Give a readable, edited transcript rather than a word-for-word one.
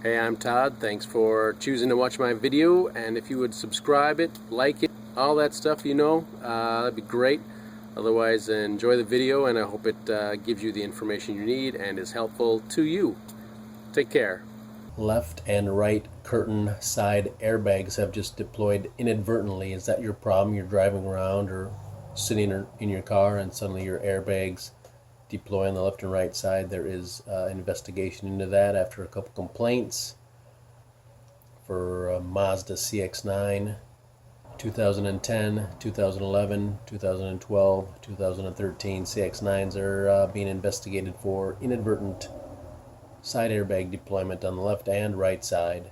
Hey, I'm Todd. Thanks for choosing to watch my video, and if you would subscribe it, like it, all that stuff, that'd be great. Otherwise, enjoy the video, and I hope it gives you the information you need and is helpful to you. Take care. Left and right curtain side airbags have just deployed inadvertently. Is that your problem? You're driving around or sitting in your car and suddenly your airbags deploy on the left and right side. There is investigation into that after a couple complaints for Mazda CX-9, 2010, 2011, 2012, 2013 CX-9s are being investigated for inadvertent side airbag deployment on the left and right side.